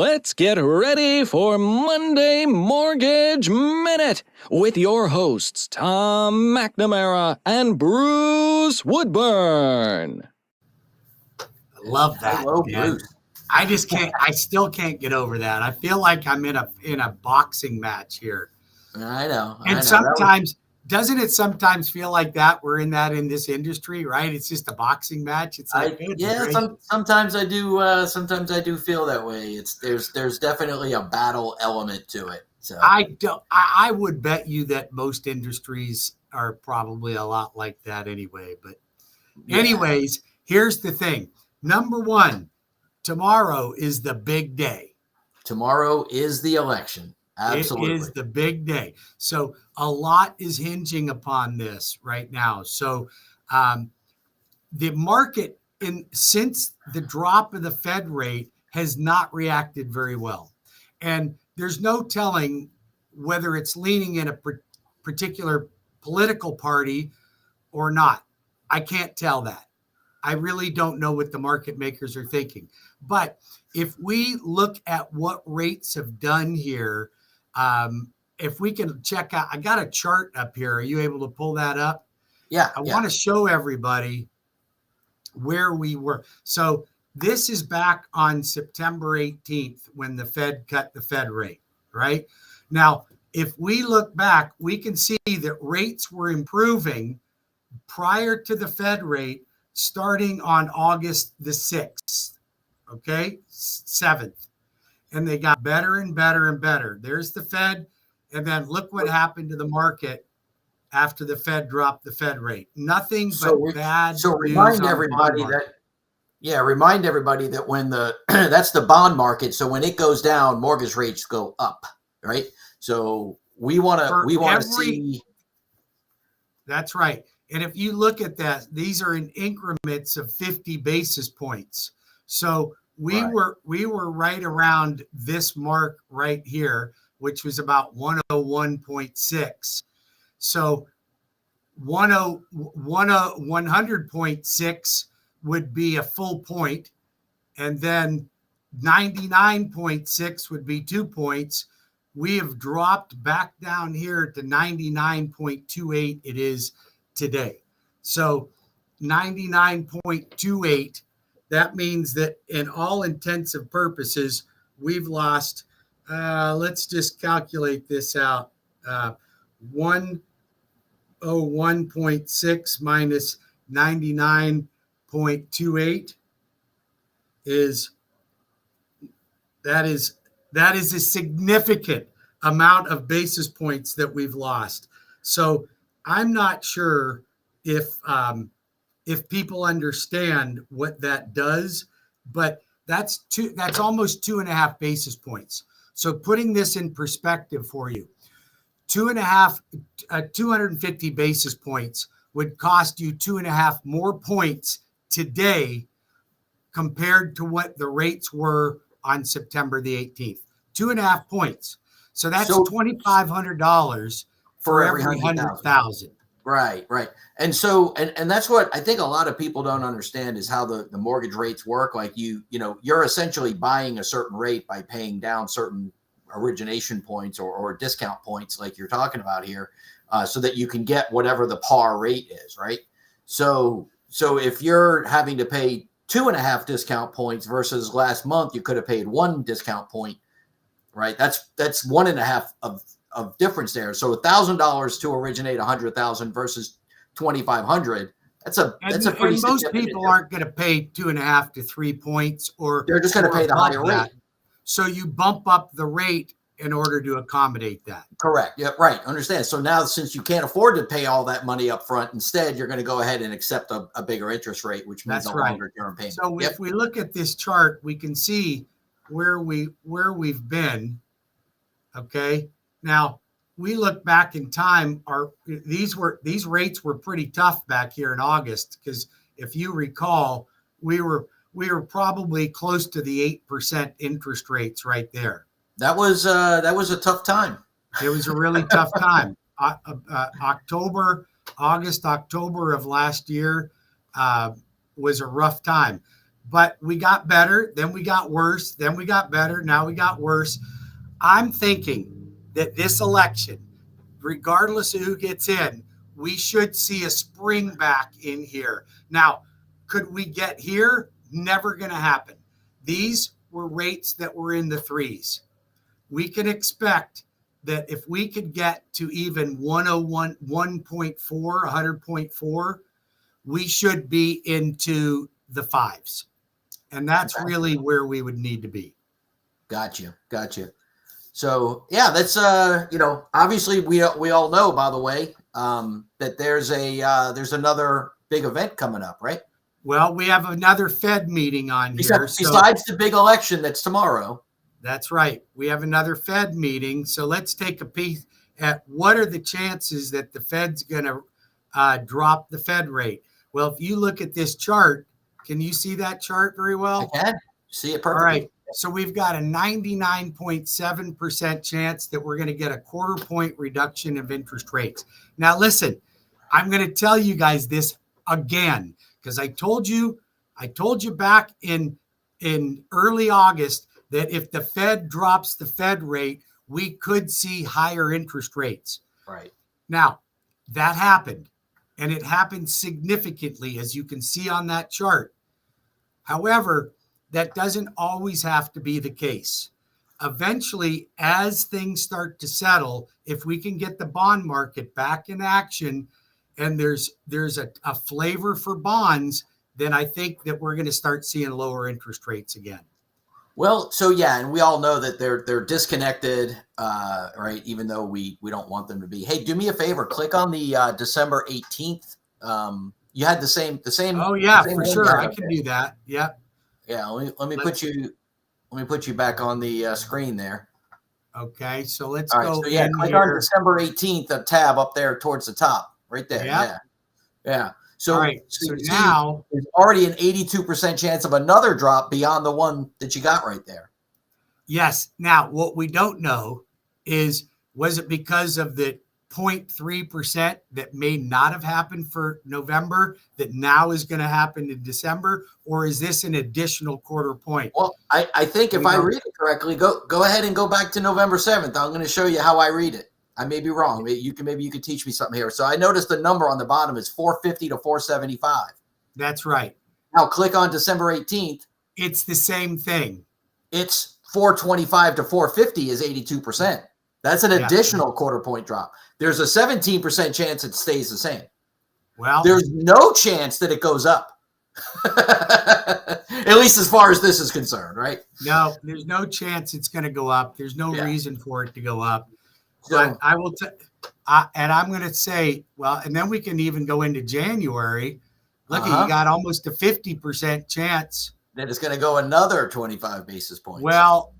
Let's get ready for Monday Mortgage Minute with your hosts, Tom McNamara and Bruce Woodburn. I love that. Hello, man. Bruce. I still can't get over that. I feel like I'm in a boxing match here. I know. Sometimes, doesn't it sometimes feel like that? We're in this industry, right? It's just a boxing match. It's like, sometimes I do. Sometimes I do feel that way. There's definitely a battle element to it. So I would bet you that most industries are probably a lot like that anyway. But anyways, here's the thing. Number one, tomorrow is the big day. Tomorrow is the election. Absolutely. It is the big day. So a lot is hinging upon this right now. So the market since the drop of the Fed rate has not reacted very well. And there's no telling whether it's leaning in a particular political party or not. I can't tell that. I really don't know what the market makers are thinking. But if we look at what rates have done here, if we can check out, I got a chart up here. Are you able to pull that up? Yeah. I want to show everybody where we were. So this is back on September 18th when the Fed cut the Fed rate, right? Now, if we look back, we can see that rates were improving prior to the Fed rate starting on August the 6th, okay, 7th. And they got better and better and better. There's the Fed. And then look what happened to the market after the Fed dropped the Fed rate. Nothing but bad. So remind everybody that when that's the bond market. So when it goes down, mortgage rates go up, right? So we want to see. That's right. And if you look at that, these are in increments of 50 basis points. So we were right around this mark right here, which was about 101.6. So 100.6 would be a full point, and then 99.6 would be 2 points. We have dropped back down here to 99.28 it is today. So 99.28, that means that in all intensive purposes, we've lost, let's just calculate this out, 101.6 minus 99.28 that is a significant amount of basis points that we've lost. So I'm not sure if people understand what that does, but that's almost 2.5 basis points. So putting this in perspective for you, 250 basis points would cost you 2.5 more points today compared to what the rates were on September the 18th. 2.5 points. So that's $2,500 for every 100,000. Right. And so, and that's what I think a lot of people don't understand is how the mortgage rates work. Like you're essentially buying a certain rate by paying down certain origination points or discount points like you're talking about here, so that you can get whatever the par rate is, right? So if you're having to pay 2.5 discount points versus last month, you could have paid 1 discount point, right? That's 1.5 of difference there. So $1,000 to originate 100,000 versus 2,500. That's a pretty. And most people aren't going to pay 2.5 to 3 points, or they're just going to pay the higher rate. So you bump up the rate in order to accommodate that. Correct. Yeah. Right. Understand. So now, since you can't afford to pay all that money up front, instead you're going to go ahead and accept a bigger interest rate, which means a longer term payment. So if we look at this chart, we can see where we've been. Okay. Now we look back in time. These rates were pretty tough back here in August, because if you recall, we were probably close to the 8% interest rates right there. That was a tough time. It was a really tough time. October of last year was a rough time. but we got better. Then we got worse. Then we got better. Now we got worse. I'm thinking that this election, regardless of who gets in, we should see a spring back in here. Now, could we get here? Never going to happen. These were rates that were in the threes. We can expect that if we could get to even 101, 1.4, 100.4, we should be into the fives. And that's really where we would need to be. Gotcha. So yeah, that's obviously we all know, by the way, that there's another big event coming up, right? Well, we have another Fed meeting on here. Besides the big election that's tomorrow. That's right. We have another Fed meeting. So let's take a peek at what are the chances that the Fed's going to drop the Fed rate. Well, if you look at this chart, can you see that chart very well? I can see it perfectly. All right. So we've got a 99.7% chance that we're going to get a 1/4 point reduction of interest rates. Now, listen, I'm going to tell you guys this again, because I told you back in early August that if the Fed drops the Fed rate, we could see higher interest rates. Right. Now, that happened, and it happened significantly, as you can see on that chart. However, that doesn't always have to be the case. Eventually, as things start to settle, if we can get the bond market back in action and there's a flavor for bonds, then I think that we're going to start seeing lower interest rates again. Well, so yeah, and we all know that they're disconnected, right? Even though we don't want them to be. Hey, do me a favor, click on the December 18th. You had the same. Oh yeah, for sure, I can do that. Yeah. Yeah, let me put you back on the screen there. Okay, so let's all right, go. So yeah, click here on December 18th, a tab up there towards the top, right there. Yeah. So, all right, so now there's already an 82% chance of another drop beyond the one that you got right there. Yes. Now, what we don't know is, was it because of the 0.3% that may not have happened for November that now is going to happen in December, or is this an additional 1/4 point? Well, I think if I read it correctly, go ahead and go back to November 7th. I'm going to show you how I read it. I may be wrong. Maybe you could teach me something here. So I noticed the number on the bottom is 450 to 475. That's right. Now click on December 18th. It's the same thing. It's 425 to 450 is 82%. That's an additional 1/4 point drop. There's a 17% chance it stays the same. Well, there's no chance that it goes up. At least as far as this is concerned, right? No, there's no chance it's going to go up. There's no reason for it to go up. So, but I will and I'm going to say, well, and then we can even go into January. Look, you got almost a 50% chance that it's going to go another 25 basis points. Well,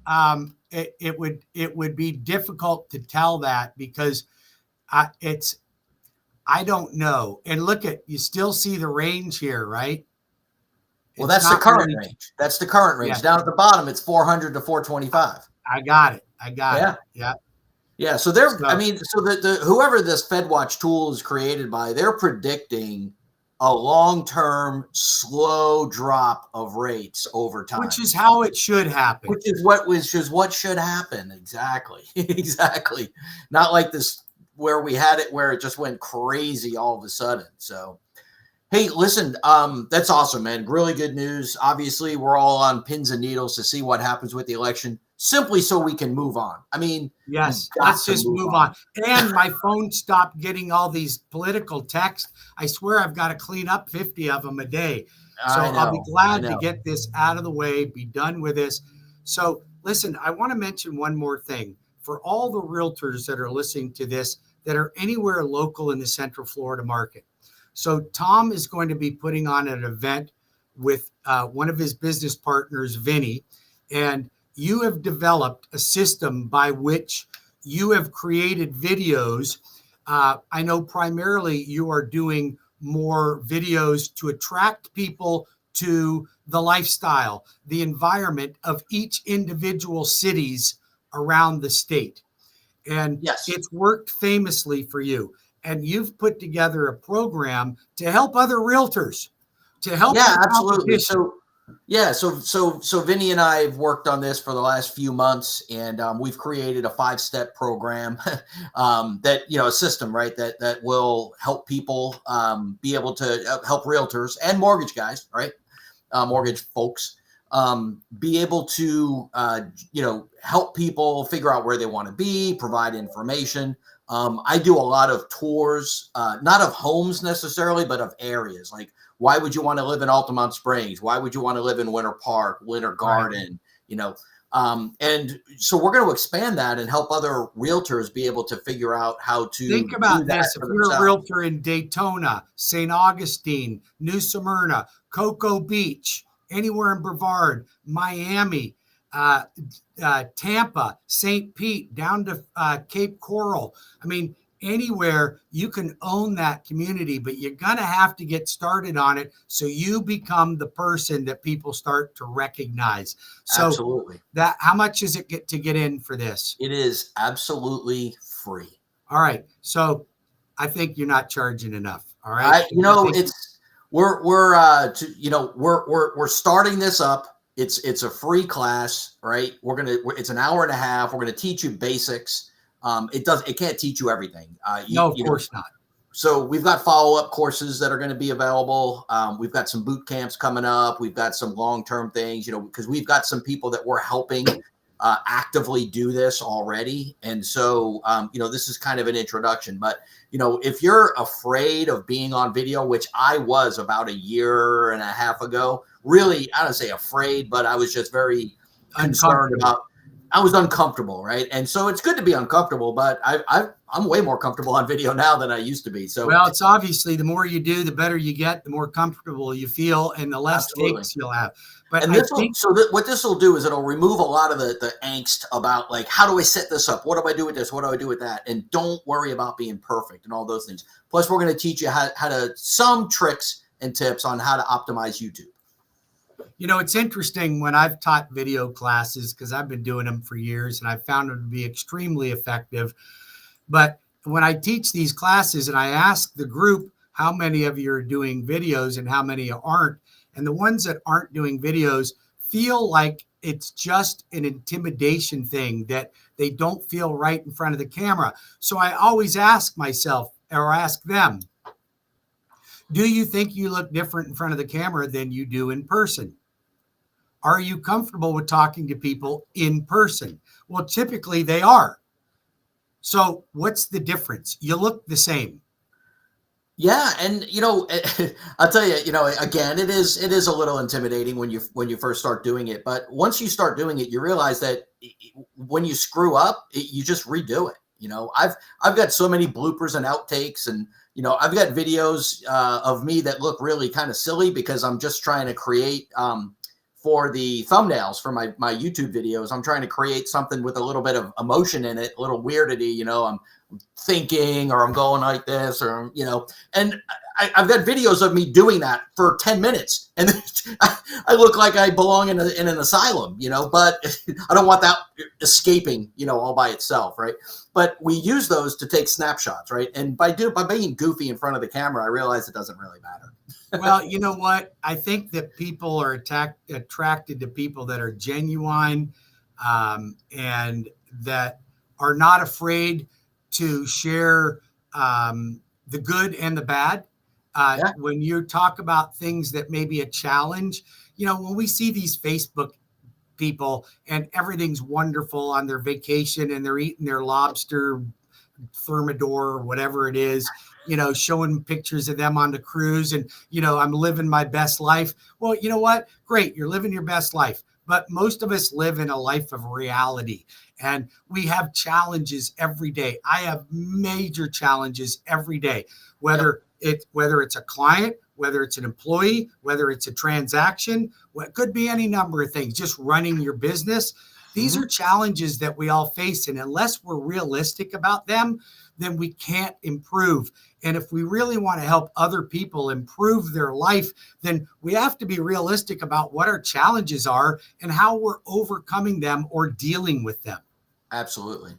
it would be difficult to tell that because I don't know. And look you still see the range here, right? Well, that's the current range. That's the current range. Yeah. Down at the bottom, it's 400 to 425. I got it. Yeah. Yeah. So they're, the whoever this FedWatch tool is created by, they're predicting a long-term slow drop of rates over time, which is how it should happen. Which is what should happen. Exactly. Exactly. Not like this where we had it where it just went crazy all of a sudden. So, hey, listen, that's awesome, man. Really good news. Obviously, we're all on pins and needles to see what happens with the election, simply so we can move on. I mean, yes, let's just move on. And my phone stopped getting all these political texts. I swear I've got to clean up 50 of them a day. So I'll be glad to get this out of the way, be done with this. So listen, I want to mention one more thing. For all the realtors that are listening to this that are anywhere local in the Central Florida market. So Tom is going to be putting on an event with one of his business partners, Vinny, and you have developed a system by which you have created videos. I know primarily you are doing more videos to attract people to the lifestyle, the environment of each individual cities around the state. And it's worked famously for you. And you've put together a program to help other realtors, to help. Yeah, absolutely. So Yeah, so Vinny and I have worked on this for the last few months, and we've created a 5-step program that, a system, right, that will help people be able to help realtors and mortgage guys, right, mortgage folks, be able to help people figure out where they want to be, provide information. I do a lot of tours, not of homes necessarily, but of areas. Like, why would you want to live in Altamont Springs? Why would you want to live in Winter Park, Winter Garden? Right. And so we're going to expand that and help other realtors be able to figure out how to think about do that this. If for you're a themselves. realtor in Daytona, St. Augustine, New Smyrna, Cocoa Beach, anywhere in Brevard, Miami, Tampa, St. Pete, down to Cape Coral. I mean, anywhere you can own that community, but you're going to have to get started on it so you become the person that people start to recognize. So Absolutely. how much does it get to get in for this? It is absolutely free. All right. So I think you're not charging enough. All right. We're starting this up. It's a free class, right? It's an hour and a half. We're going to teach you basics. It can't teach you everything. No, of course not. So we've got follow-up courses that are going to be available. We've got some boot camps coming up. We've got some long-term things, because we've got some people that we're helping actively do this already. And so, this is kind of an introduction, but, if you're afraid of being on video, which I was about a year and a half ago, really, I don't say afraid, but I was just very concerned about, I was uncomfortable. Right. And so it's good to be uncomfortable, but I'm way more comfortable on video now than I used to be. So, well, it's obviously the more you do, the better you get, the more comfortable you feel, and the less takes you'll have. But what this will do is it'll remove a lot of the angst about, like, how do I set this up? What do I do with this? What do I do with that? And don't worry about being perfect and all those things. Plus, we're going to teach you how to some tricks and tips on how to optimize YouTube. It's interesting when I've taught video classes, because I've been doing them for years and I've found them to be extremely effective. But when I teach these classes and I ask the group how many of you are doing videos and how many aren't, and the ones that aren't doing videos feel like it's just an intimidation thing, that they don't feel right in front of the camera. So I always ask myself, or ask them, do you think you look different in front of the camera than you do in person? Are you comfortable with talking to people in person? Well, typically they are. So what's the difference? You look the same. Yeah, and I'll tell you, again, it is a little intimidating when you first start doing it, but once you start doing it, you realize that when you screw up, you just redo it. I've got so many bloopers and outtakes, and I've got videos of me that look really kind of silly because I'm just trying to create for the thumbnails for my YouTube videos. I'm trying to create something with a little bit of emotion in it, a little weirdity. I'm thinking, or I'm going like this, or and I've got videos of me doing that for 10 minutes, and I look like I belong in an asylum, but I don't want that escaping, all by itself, right? But we use those to take snapshots, right? And by being goofy in front of the camera, I realize it doesn't really matter. Well, you know what? I think that people are attracted to people that are genuine, and that are not afraid to share the good and the bad. When you talk about things that may be a challenge, when we see these Facebook people and everything's wonderful on their vacation and they're eating their lobster thermidor or whatever it is, showing pictures of them on the cruise, and, I'm living my best life. Well, you know what? Great. You're living your best life. But most of us live in a life of reality, and we have challenges every day. I have major challenges every day, whether it's a client, whether it's an employee, whether it's a transaction, what could be any number of things, just running your business. These are challenges that we all face. And unless we're realistic about them, then we can't improve. And if we really want to help other people improve their life, then we have to be realistic about what our challenges are and how we're overcoming them or dealing with them. Absolutely.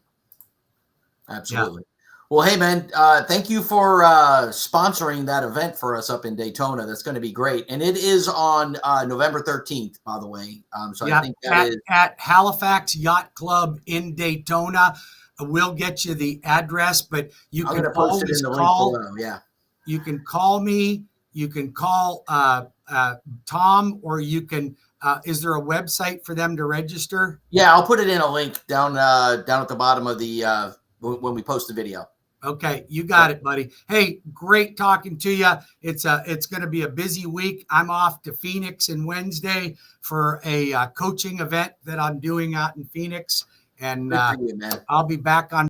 Yeah. Well, hey, man, thank you for sponsoring that event for us up in Daytona. That's going to be great. And it is on November 13th, by the way. So I think that is at Halifax Yacht Club in Daytona. We'll get you the address, but you I'm can going to post it in always the call. link below. Yeah. You can call me. You can call Tom, or you can. Is there a website for them to register? Yeah, I'll put it in a link down at the bottom of the when we post the video. Okay, you got it, buddy. Hey, great talking to you. It's going to be a busy week. I'm off to Phoenix on Wednesday for a coaching event that I'm doing out in Phoenix, and Good for you, man. I'll be back on